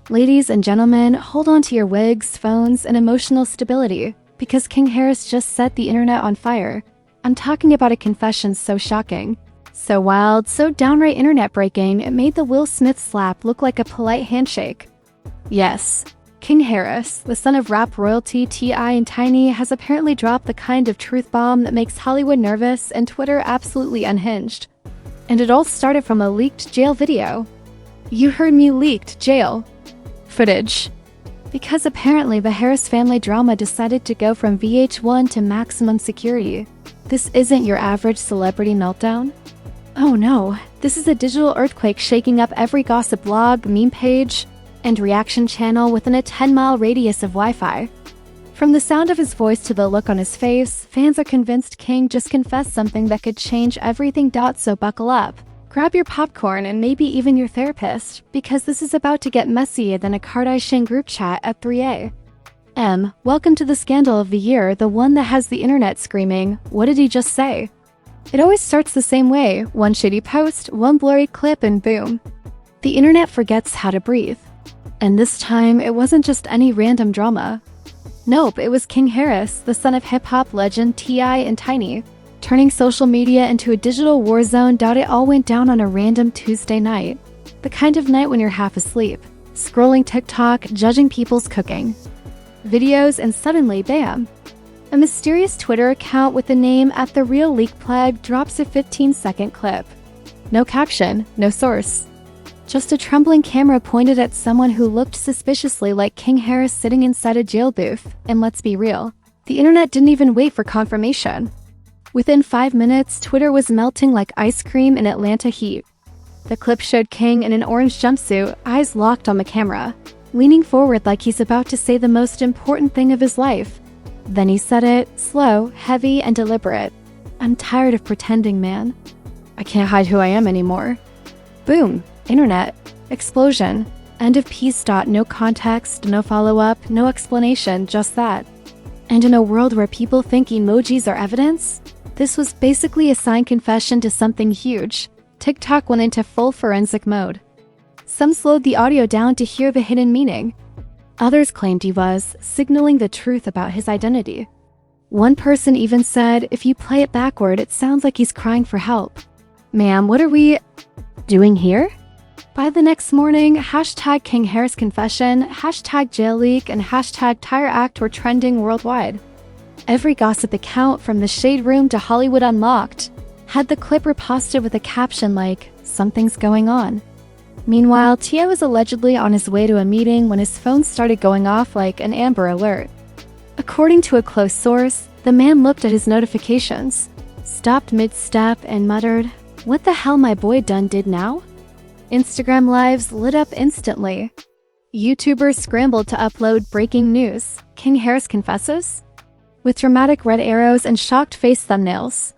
Ladies and gentlemen, hold on to your wigs, phones, and emotional stability, because King Harris just set the internet on fire. I'm talking about a confession so shocking, so wild, so downright internet breaking, it made the Will Smith slap look like a polite handshake. Yes, King Harris, the son of rap royalty T.I. and Tiny, has apparently dropped the kind of truth bomb that makes Hollywood nervous and Twitter absolutely unhinged. And it all started from a leaked jail video. You heard me, leaked jail footage. Because apparently the Harris family drama decided to go from VH1 to maximum security. This isn't your average celebrity meltdown. Oh no, this is a digital earthquake shaking up every gossip blog, meme page, and reaction channel within a 10-mile radius of Wi-Fi. From the sound of his voice to the look on his face, fans are convinced King just confessed something that could change everything. So buckle up. Grab your popcorn and maybe even your therapist, because this is about to get messier than a Kardashian group chat at 3 a.m. Welcome to the scandal of the year, the one that has the internet screaming, "What did he just say?" It always starts the same way, one shitty post, one blurry clip, and boom. The internet forgets how to breathe. And this time, it wasn't just any random drama. Nope, it was King Harris, the son of hip-hop legend T.I. and Tiny, turning social media into a digital war zone. It all went down on a random Tuesday night. The kind of night when you're half asleep, scrolling TikTok, judging people's cooking videos, and suddenly, bam! A mysterious Twitter account with the name @TheRealLeakPlague drops a 15-second clip. No caption, no source. Just a trembling camera pointed at someone who looked suspiciously like King Harris sitting inside a jail booth. And let's be real, the internet didn't even wait for confirmation. Within 5 minutes, Twitter was melting like ice cream in Atlanta heat. The clip showed King in an orange jumpsuit, eyes locked on the camera, leaning forward like he's about to say the most important thing of his life. Then he said it, slow, heavy, and deliberate. "I'm tired of pretending, man. I can't hide who I am anymore." Boom. Internet. Explosion. End of piece. No context, no follow-up, no explanation, just that. And in a world where people think emojis are evidence, this was basically a signed confession to something huge. TikTok went into full forensic mode. Some slowed the audio down to hear the hidden meaning. Others claimed he was signaling the truth about his identity. One person even said, if you play it backward, it sounds like he's crying for help. Ma'am, what are we doing here? By the next morning, hashtag King Harris confession, hashtag jail leak, and hashtag Tire Act were trending worldwide. Every gossip account, from the Shade Room to Hollywood Unlocked, had the clip reposted with a caption like, "Something's going on." Meanwhile, T.I. was allegedly on his way to a meeting when his phone started going off like an Amber Alert. According to a close source, the man looked at his notifications, stopped mid-step, and muttered, "What the hell my boy done did now?" Instagram Lives lit up instantly. YouTubers scrambled to upload breaking news. King Harris confesses? With dramatic red arrows and shocked face thumbnails.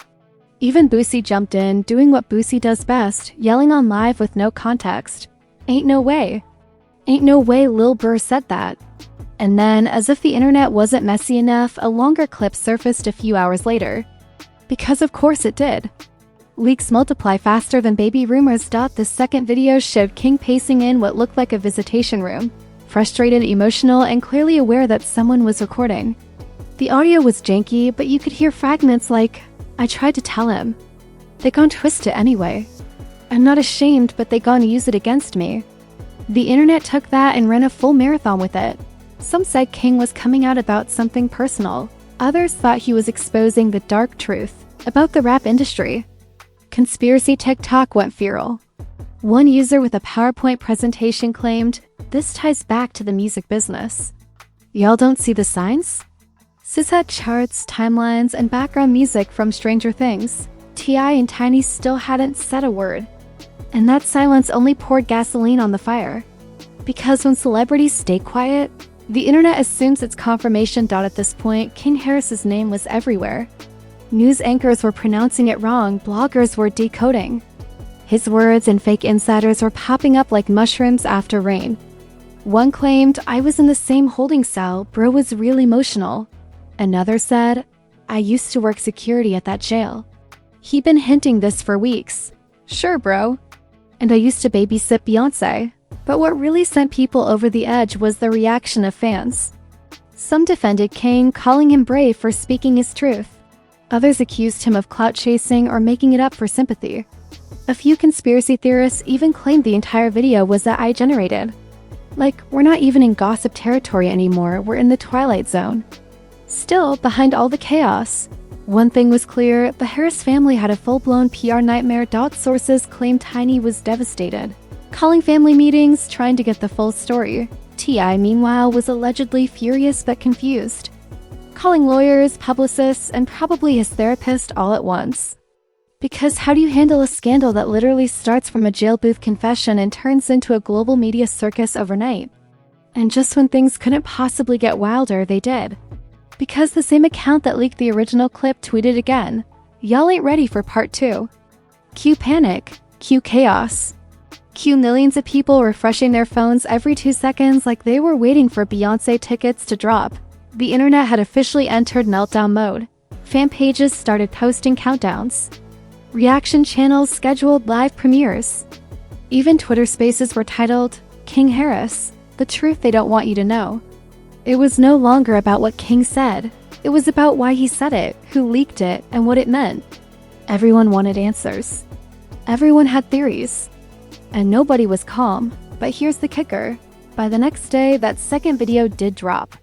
Even Boosie jumped in, doing what Boosie does best, yelling on live with no context. "Ain't no way. Ain't no way Lil Burr said that." And then, as if the internet wasn't messy enough, a longer clip surfaced a few hours later. Because of course it did. Leaks multiply faster than baby rumors. The second video showed King pacing in what looked like a visitation room, frustrated, emotional, and clearly aware that someone was recording. The audio was janky, but you could hear fragments like, "I tried to tell him. They gon' twist it anyway. I'm not ashamed, but they gon' use it against me." The internet took that and ran a full marathon with it. Some said King was coming out about something personal. Others thought he was exposing the dark truth about the rap industry. Conspiracy TikTok went viral. One user with a PowerPoint presentation claimed, "This ties back to the music business. Y'all don't see the signs?" SZA had charts, timelines, and background music from Stranger Things. T.I. and Tiny still hadn't said a word. And that silence only poured gasoline on the fire. Because when celebrities stay quiet, the internet assumes it's confirmation. At this point, King Harris's name was everywhere. News anchors were pronouncing it wrong, bloggers were decoding. His words and fake insiders were popping up like mushrooms after rain. One claimed, "I was in the same holding cell, bro was real emotional." Another said, "I used to work security at that jail. He been hinting this for weeks." "Sure, bro." "And I used to babysit Beyonce." But what really sent people over the edge was the reaction of fans. Some defended King, calling him brave for speaking his truth. Others accused him of clout chasing or making it up for sympathy. A few conspiracy theorists even claimed the entire video was AI generated. Like, we're not even in gossip territory anymore, we're in the Twilight Zone. Still, behind all the chaos, one thing was clear: the Harris family had a full-blown PR nightmare. Sources claimed Tiny was devastated, calling family meetings, trying to get the full story. T.I., meanwhile, was allegedly furious but confused, calling lawyers, publicists, and probably his therapist all at once. Because how do you handle a scandal that literally starts from a jail booth confession and turns into a global media circus overnight? And just when things couldn't possibly get wilder, they did. Because the same account that leaked the original clip tweeted again, "Y'all ain't ready for part 2. Cue panic, cue chaos. Cue millions of people refreshing their phones every 2 seconds like they were waiting for Beyoncé tickets to drop." The internet had officially entered meltdown mode. Fan pages started posting countdowns. Reaction channels scheduled live premieres. Even Twitter spaces were titled, "King Harris, the truth they don't want you to know." It was no longer about what King said. It was about why he said it, who leaked it, and what it meant. Everyone wanted answers. Everyone had theories. And nobody was calm. But here's the kicker. By the next day, that second video did drop.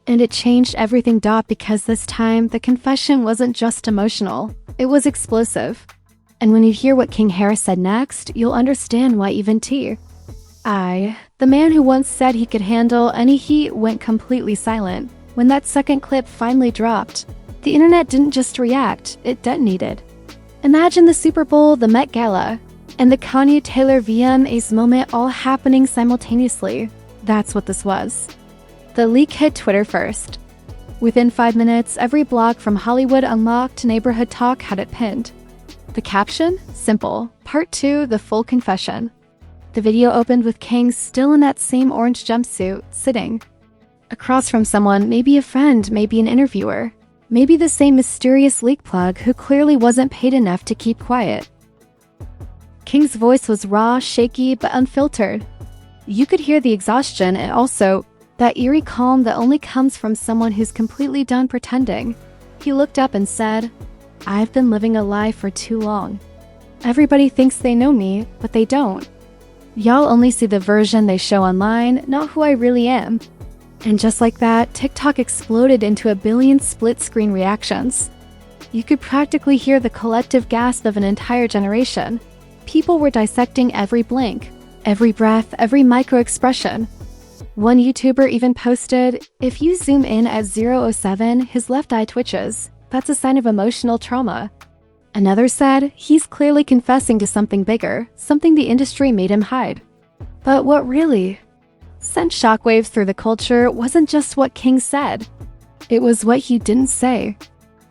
And it changed everything. Because this time, the confession wasn't just emotional. It was explosive. And when you hear what King Harris said next, you'll understand why even T.I., the man who once said he could handle any heat, went completely silent. When that second clip finally dropped, the internet didn't just react, it detonated. Imagine the Super Bowl, the Met Gala, and the Kanye Taylor VMAs moment all happening simultaneously. That's what this was. The leak hit Twitter first. Within 5 minutes, every blog from Hollywood Unlocked to Neighborhood Talk had it pinned. The caption? Simple. Part 2, the full confession. The video opened with King still in that same orange jumpsuit, sitting across from someone, maybe a friend, maybe an interviewer, maybe the same mysterious leak plug who clearly wasn't paid enough to keep quiet. King's voice was raw, shaky, but unfiltered. You could hear the exhaustion and also that eerie calm that only comes from someone who's completely done pretending. He looked up and said, "I've been living a lie for too long. Everybody thinks they know me, but they don't. Y'all only see the version they show online, not who I really am." And just like that, TikTok exploded into 1 billion split-screen reactions. You could practically hear the collective gasp of an entire generation. People were dissecting every blink, every breath, every micro-expression. One YouTuber even posted, "If you zoom in at 007, his left eye twitches. That's a sign of emotional trauma." Another said, "He's clearly confessing to something bigger, something the industry made him hide." But what really sent shockwaves through the culture wasn't just what King said. It was what he didn't say.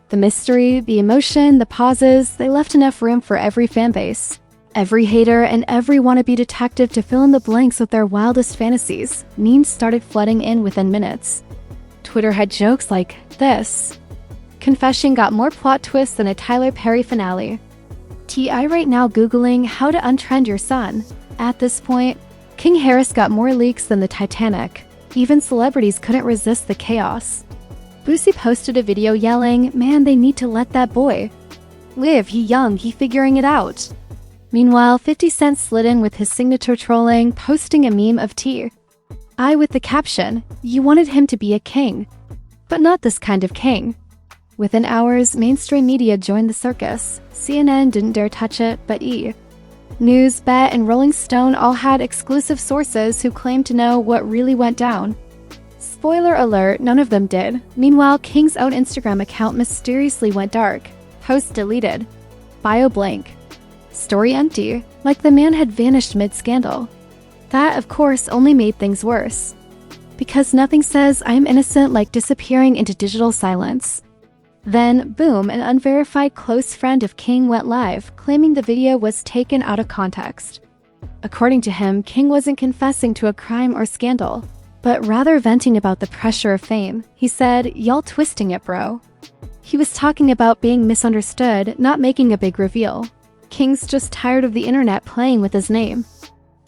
The mystery, the emotion, the pauses, they left enough room for every fanbase, every hater, and every wannabe detective to fill in the blanks with their wildest fantasies. Memes started flooding in within minutes. Twitter had jokes like this: "Confession got more plot twists than a Tyler Perry finale." T.I. right now Googling how to untrend your son. At this point, King Harris got more leaks than the Titanic. Even celebrities couldn't resist the chaos. Boosie posted a video yelling, "Man, they need to let that boy live. He young, he figuring it out." Meanwhile, 50 Cent slid in with his signature trolling, posting a meme of T.I. with the caption, "You wanted him to be a king, but not this kind of king." Within hours, mainstream media joined the circus. CNN didn't dare touch it, but News, Bet, and Rolling Stone all had exclusive sources who claimed to know what really went down. Spoiler alert, none of them did. Meanwhile, King's own Instagram account mysteriously went dark. Post deleted. Bio blank. Story empty, like the man had vanished mid-scandal. That, of course, only made things worse. Because nothing says "I am innocent" like disappearing into digital silence. Then, boom, an unverified close friend of King went live, claiming the video was taken out of context. According to him, King wasn't confessing to a crime or scandal, but rather venting about the pressure of fame. He said, "Y'all twisting it, bro." He was talking about being misunderstood, not making a big reveal. King's just tired of the internet playing with his name.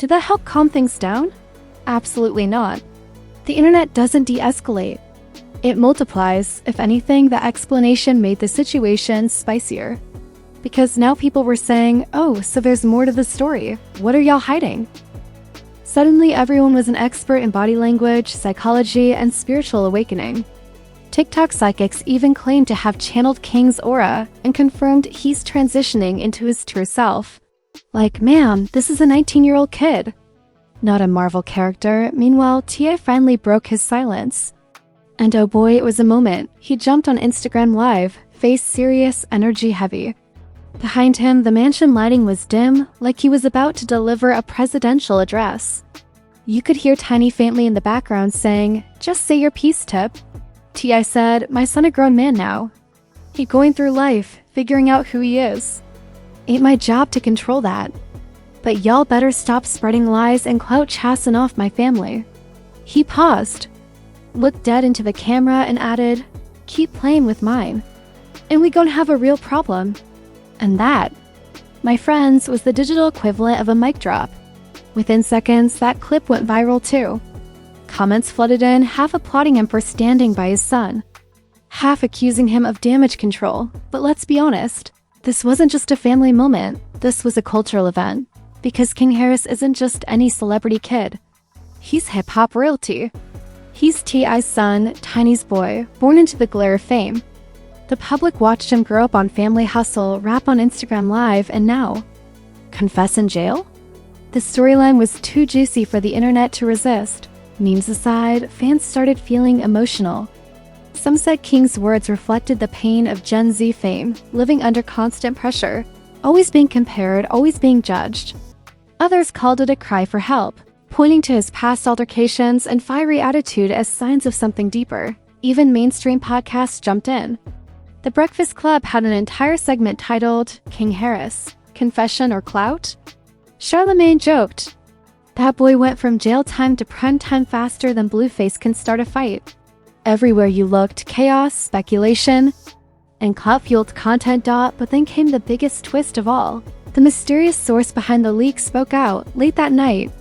Did that help calm things down? Absolutely not. The internet doesn't de-escalate. It multiplies. If anything, the explanation made the situation spicier. Because now people were saying, oh, so there's more to the story. What are y'all hiding? Suddenly, everyone was an expert in body language, psychology, and spiritual awakening. TikTok psychics even claimed to have channeled King's aura and confirmed he's transitioning into his true self. Like, man, this is a 19-year-old kid. Not a Marvel character. Meanwhile, T.I. finally broke his silence. And oh boy, it was a moment. He jumped on Instagram Live, face serious, energy heavy. Behind him, the mansion lighting was dim, like he was about to deliver a presidential address. You could hear Tiny faintly in the background saying, "Just say your piece, Tip." T.I. said, "My son a grown man now. He going through life, figuring out who he is. Ain't my job to control that. But y'all better stop spreading lies and clout chasing off my family." He paused, looked dead into the camera and added, "Keep playing with mine, and we gonna have a real problem." And that, my friends, was the digital equivalent of a mic drop. Within seconds, that clip went viral too. Comments flooded in, half applauding him for standing by his son, half accusing him of damage control. But let's be honest, this wasn't just a family moment, this was a cultural event. Because King Harris isn't just any celebrity kid. He's hip-hop royalty. He's T.I.'s son, Tiny's boy, born into the glare of fame. The public watched him grow up on Family Hustle, rap on Instagram Live, and now confess in jail? The storyline was too juicy for the internet to resist. Memes aside, fans started feeling emotional. Some said King's words reflected the pain of Gen Z fame, living under constant pressure, always being compared, always being judged. Others called it a cry for help, pointing to his past altercations and fiery attitude as signs of something deeper. Even mainstream podcasts jumped in. The Breakfast Club had an entire segment titled, "King Harris, Confession or Clout?" Charlemagne joked, "That boy went from jail time to prime time faster than Blueface can start a fight." Everywhere you looked, chaos, speculation, and clout-fueled content. But then came the biggest twist of all. The mysterious source behind the leak spoke out late that night.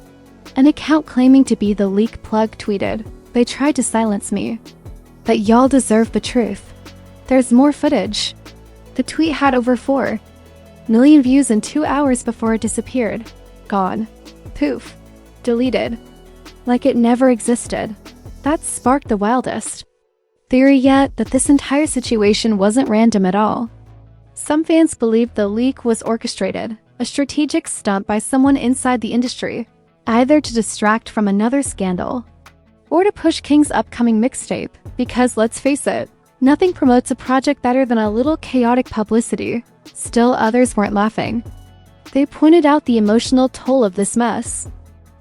An account claiming to be the leak plug tweeted, "They tried to silence me, but y'all deserve the truth. There's more footage." The tweet had over 4 million views in 2 hours before it disappeared. Gone. Poof. Deleted. Like it never existed. That sparked the wildest theory yet, that this entire situation wasn't random at all. Some fans believed the leak was orchestrated, a strategic stunt by someone inside the industry, either to distract from another scandal, or to push King's upcoming mixtape, because let's face it, nothing promotes a project better than a little chaotic publicity. Still, others weren't laughing. They pointed out the emotional toll of this mess.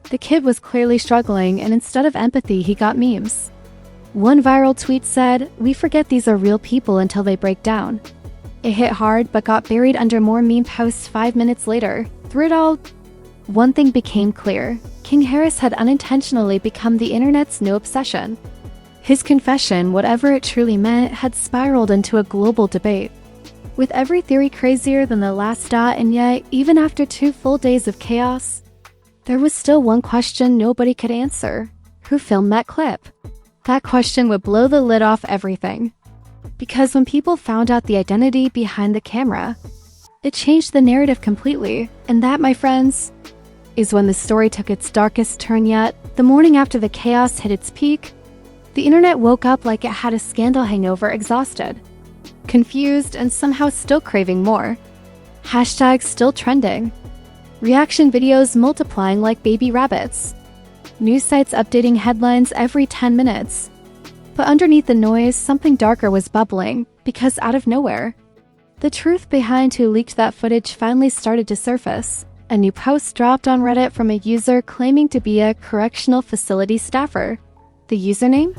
The kid was clearly struggling, and instead of empathy, he got memes. One viral tweet said, "We forget these are real people until they break down." It hit hard, but got buried under more meme posts 5 minutes later. Through it all, one thing became clear. King Harris had unintentionally become the internet's new obsession. His confession, whatever it truly meant, had spiraled into a global debate, with every theory crazier than the last. And yet, even after 2 full days of chaos, there was still one question nobody could answer. Who filmed that clip? That question would blow the lid off everything. Because when people found out the identity behind the camera, it changed the narrative completely. And that, my friends, is when the story took its darkest turn yet. The morning after the chaos hit its peak, the internet woke up like it had a scandal hangover, exhausted, confused, and somehow still craving more. Hashtags still trending. Reaction videos multiplying like baby rabbits. News sites updating headlines every 10 minutes. But underneath the noise, something darker was bubbling, because out of nowhere, the truth behind who leaked that footage finally started to surface. A new post dropped on Reddit from a user claiming to be a correctional facility staffer. The username?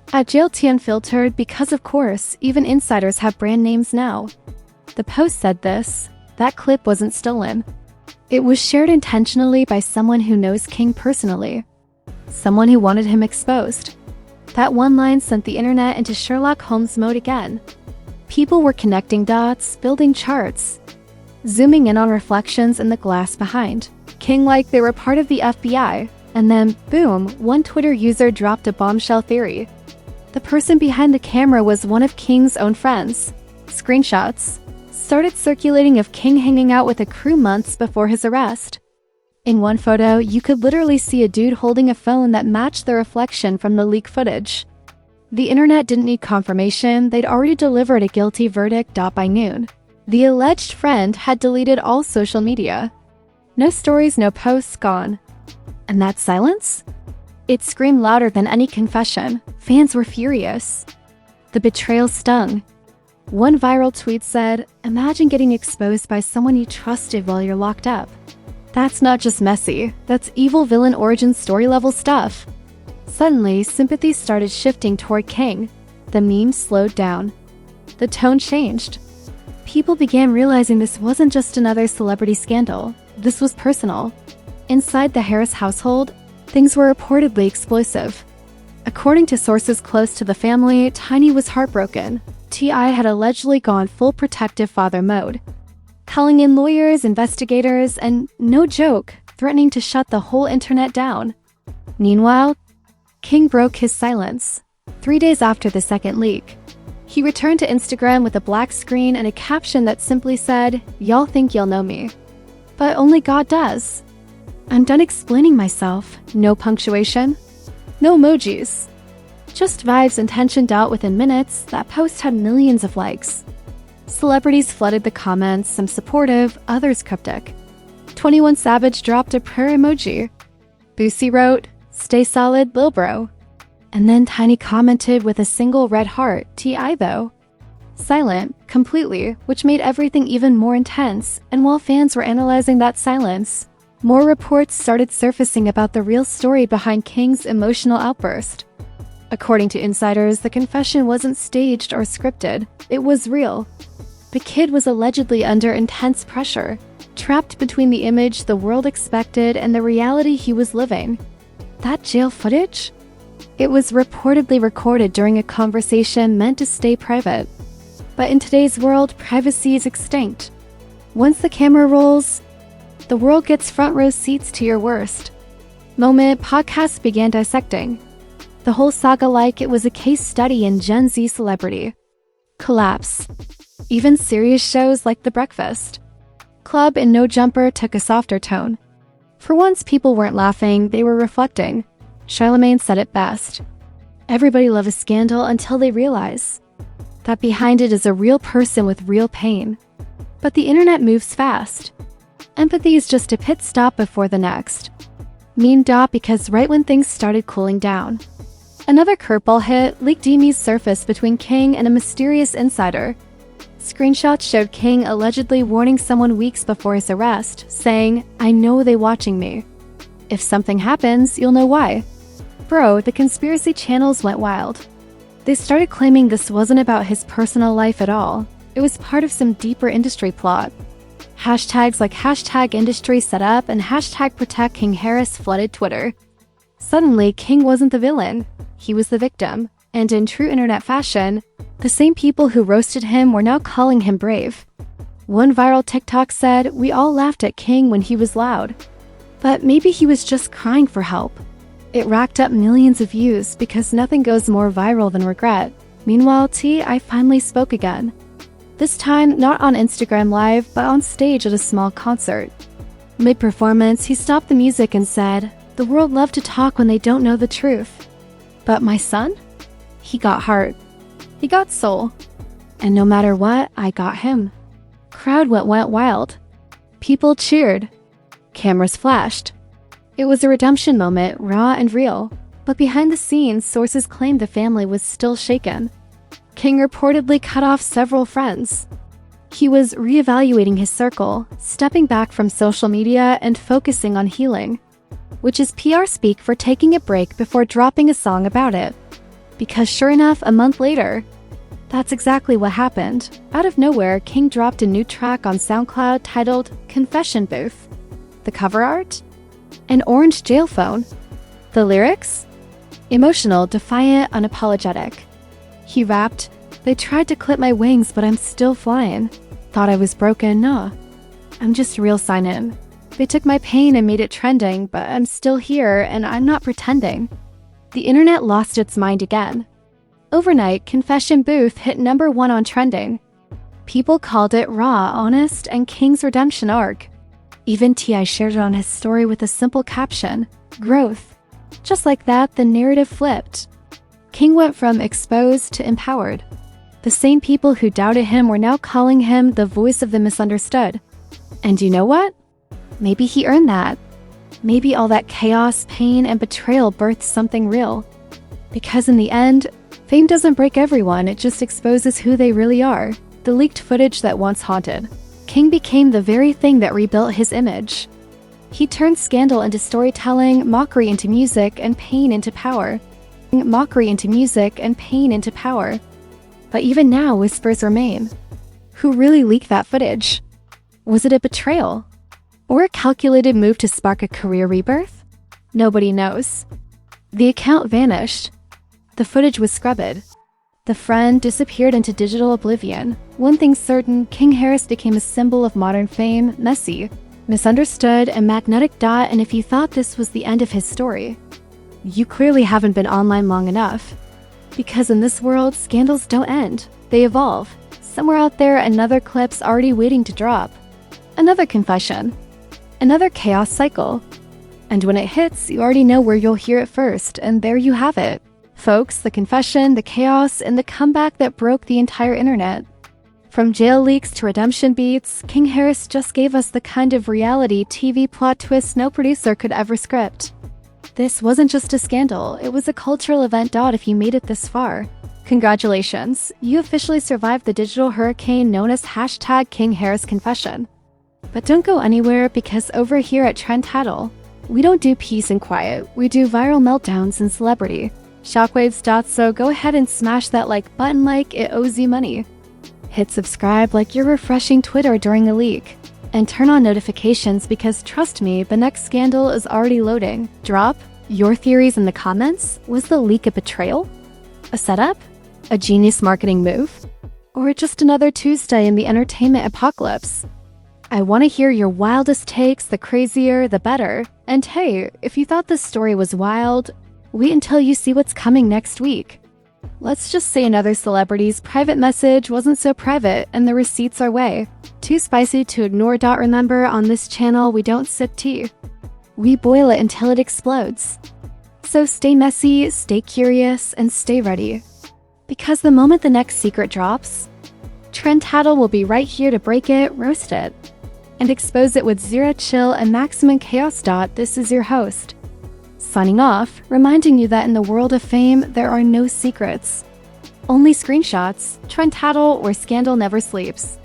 @JailTUnfiltered, because of course, even insiders have brand names now. The post said this: that clip wasn't stolen. It was shared intentionally by someone who knows King personally. Someone who wanted him exposed. That one line sent the internet into Sherlock Holmes mode again. People were connecting dots, building charts, zooming in on reflections in the glass behind. King like they were part of the FBI, and then, boom, one Twitter user dropped a bombshell theory. The person behind the camera was one of King's own friends. Screenshots started circulating of King hanging out with a crew months before his arrest. In one photo, you could literally see a dude holding a phone that matched the reflection from the leak footage. The internet didn't need confirmation, they'd already delivered a guilty verdict by noon. The alleged friend had deleted all social media. No stories, no posts, gone. And that silence? It screamed louder than any confession. Fans were furious. The betrayal stung. One viral tweet said, "Imagine getting exposed by someone you trusted while you're locked up." That's not just messy, that's evil villain origin story level stuff. Suddenly, sympathy started shifting toward King. The memes slowed down. The tone changed. People began realizing this wasn't just another celebrity scandal. This was personal. Inside the Harris household, things were reportedly explosive. According to sources close to the family, Tiny was heartbroken. T.I. had allegedly gone full protective father mode, calling in lawyers, investigators, and, no joke, threatening to shut the whole internet down. Meanwhile, King broke his silence. 3 days after the second leak, he returned to Instagram with a black screen and a caption that simply said, "Y'all think y'all know me, but only God does. I'm done explaining myself." No punctuation, no emojis. Just vibes and tension out within minutes. That post had millions of likes. Celebrities flooded the comments, some supportive, others cryptic. 21 Savage dropped a prayer emoji. Boosie wrote, "Stay solid, lil bro." And then Tiny commented with a single red heart, "T.I. though." Silent, completely, which made everything even more intense. And while fans were analyzing that silence, more reports started surfacing about the real story behind King's emotional outburst. According to insiders, the confession wasn't staged or scripted. It was real. The kid was allegedly under intense pressure, trapped between the image the world expected and the reality he was living. That jail footage? It was reportedly recorded during a conversation meant to stay private. But in today's world, privacy is extinct. Once the camera rolls, the world gets front row seats to your worst moment. Podcasts began dissecting the whole saga like it was a case study in Gen Z celebrity collapse. Even serious shows like The Breakfast Club and No Jumper took a softer tone. For once, people weren't laughing, they were reflecting. Charlemagne said it best. Everybody loves a scandal until they realize that behind it is a real person with real pain. But the internet moves fast. Empathy is just a pit stop before the next. Because right when things started cooling down, another curveball hit. Leaked emails surfaced between King and a mysterious insider. Screenshots showed King allegedly warning someone weeks before his arrest, saying, "I know they watching me. If something happens, you'll know why." Bro, the conspiracy channels went wild. They started claiming this wasn't about his personal life at all. It was part of some deeper industry plot. Hashtags like #industry set up and #protect King Harris flooded Twitter. Suddenly, King wasn't the villain. He was the victim. And in true internet fashion, the same people who roasted him were now calling him brave. One viral TikTok said, "We all laughed at King when he was loud, but maybe he was just crying for help." It racked up millions of views because nothing goes more viral than regret. Meanwhile, T.I. finally spoke again. This time, not on Instagram Live, but on stage at a small concert. Mid-performance, he stopped the music and said, "The world loves to talk when they don't know the truth. But my son? He got heart. He got soul. And no matter what, I got him." Crowd went wild. People cheered. Cameras flashed. It was a redemption moment, raw and real. But behind the scenes, sources claimed the family was still shaken. King reportedly cut off several friends. He was reevaluating his circle, stepping back from social media and focusing on healing, which is PR speak for taking a break before dropping a song about it. Because sure enough, a month later, that's exactly what happened. Out of nowhere, King dropped a new track on SoundCloud titled Confession Booth. The cover art? An orange jail phone. The lyrics? Emotional, defiant, unapologetic. He rapped, "They tried to clip my wings, but I'm still flying. Thought I was broken, nah. I'm just real sign in. They took my pain and made it trending, but I'm still here and I'm not pretending. The internet lost its mind again. Overnight, Confession Booth hit #1 on trending. People called it raw, honest, and King's redemption arc. Even T.I. shared it on his story with a simple caption, "Growth." Just like that, the narrative flipped. King went from exposed to empowered. The same people who doubted him were now calling him the voice of the misunderstood. And you know what? Maybe he earned that. Maybe all that chaos, pain, and betrayal birthed something real. Because in the end, fame doesn't break everyone, it just exposes who they really are. The leaked footage that once haunted. King became the very thing that rebuilt his image. He turned scandal into storytelling, mockery into music, and pain into power. Mockery into music, and pain into power. But even now, whispers remain. Who really leaked that footage? Was it a betrayal? Or a calculated move to spark a career rebirth? Nobody knows. The account vanished. The footage was scrubbed. The friend disappeared into digital oblivion. One thing's certain, King Harris became a symbol of modern fame, messy, misunderstood, and magnetic. And if you thought this was the end of his story, you clearly haven't been online long enough. Because in this world, scandals don't end. They evolve. Somewhere out there, another clip's already waiting to drop. Another confession. Another chaos cycle. And when it hits, you already know where you'll hear it first, and there you have it. Folks, the confession, the chaos, and the comeback that broke the entire internet. From jail leaks to redemption beats, King Harris just gave us the kind of reality TV plot twist no producer could ever script. This wasn't just a scandal, it was a cultural event. If you made it this far, congratulations, you officially survived the digital hurricane known as #KingHarrisConfession. But don't go anywhere, because over here at Trend Tattle, we don't do peace and quiet, we do viral meltdowns and celebrity. Shockwaves. So go ahead and smash that like button like it owes you money. Hit subscribe like you're refreshing Twitter during a leak. And turn on notifications, because trust me, the next scandal is already loading. Drop your theories in the comments. Was the leak a betrayal? A setup? A genius marketing move? Or just another Tuesday in the entertainment apocalypse? I want to hear your wildest takes, the crazier, the better. And hey, if you thought this story was wild, wait until you see what's coming next week. Let's just say another celebrity's private message wasn't so private, and the receipts are way too spicy to ignore. Remember, on this channel, we don't sip tea. We boil it until it explodes. So stay messy, stay curious, and stay ready. Because the moment the next secret drops, Trend Tattle will be right here to break it, roast it, and expose it with zero chill and maximum chaos. This is your host, signing off, reminding you that in the world of fame, there are no secrets. Only screenshots. Trend Tattle, where scandal never sleeps.